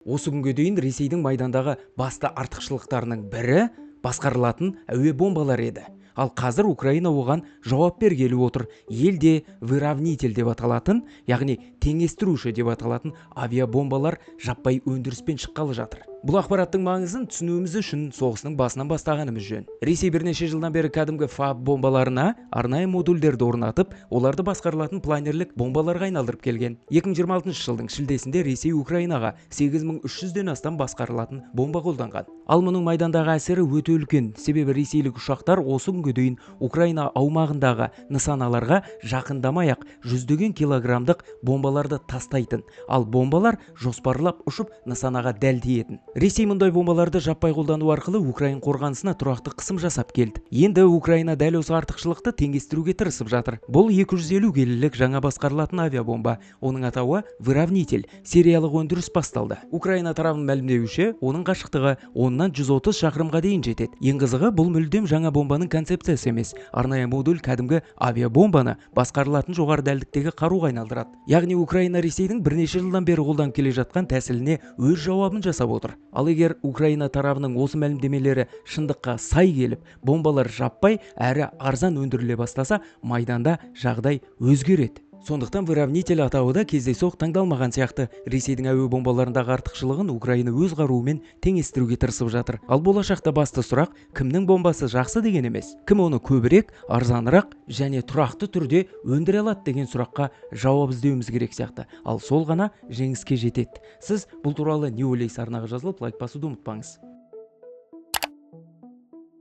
Осы күнге дейін Ресейдің майдандағы басты артықшылықтарының бірі басқарылатын әуе бомбалары еді. Ал қазір Украина оған жауап бергелі отыр. Елде выравнитель деп аталатын, яғни теңестіруші деп аталатын авиабомбалар жаппай өндіріспен шыққалы жатыр. Бұл ақпараттың маңызын түсінуіміз үшін соғыстың басынан бастағанымыз жөн. Ресей бірнеше жылдан бері кәдімгі ФАБ бомбаларына арнайы модульдерді орнатып, оларды басқарылатын планерлік бомбаларға айналдырып келген. 2026 жылдың шілдесінде Ресей Украинаға 8300-ден астам басқарылатын бомба қолданған. Ал мұның майдандағы әсері өте үлкен, себебі ресейлік ұшақтар осы күнге дейін Украина аумағындағы нысаналарға жақындамай-ақ жүздеген килограммдық бомбаларды тастайтын, ал бомбалар жоспарлап ұшып нысанаға дәл тиетін. Ресей мұндай бомбаларды жаппай қолдану арқылы Украин қорғанысына тұрақты қысым жасап келді. Енді Украина дәл осы артықшылықты теңестіруге тырысып жатыр. Бұл 250 келілік жаңа басқарылатын авиабомба. Оның атауы выравнитель, сериялық өндіріс басталды. Украина тарапының мәлімдеуінше, оның қашықтығы 10-нан 130 шақырымға дейін жетеді. Ең қызығы, бұл мүлдем жаңа бомбаның концепциясы емес. Арнайы модуль кәдімгі авиабомбаны басқарылатын жоғары дәлдіктегі қаруға айналдырады. Яғни Украина Ресейдің бірнеше жылдан бері қолданып келе жатқан тәсіліне өз жауабын жасап отыр. Ал егер Украина тарапының осы мәлімдемелері шындыққа сай келіп, бомбалар жаппай әрі арзан өндіріле бастаса, майданда жағдай өзгереді. Сондықтан выравнитель атауы да кездейсоқ таңдалмаған сияқты. Ресейдің әуе бомбаларындағы артықшылығын Украина өз қаруымен теңестіруге тырысып жатыр. Ал болашақта басты сұрақ, кімнің бомбасы жақсы деген емес, кім оны көбірек, арзанырақ және тұрақты түрде өндіре алады деген сұраққа жауап іздеуіміз керек сияқты. Ал сол ғана жеңіске жетеді. Сіз бұл туралы не ойлайсыз? Арнаға жазылып лайк басуды ұмытпаңыз.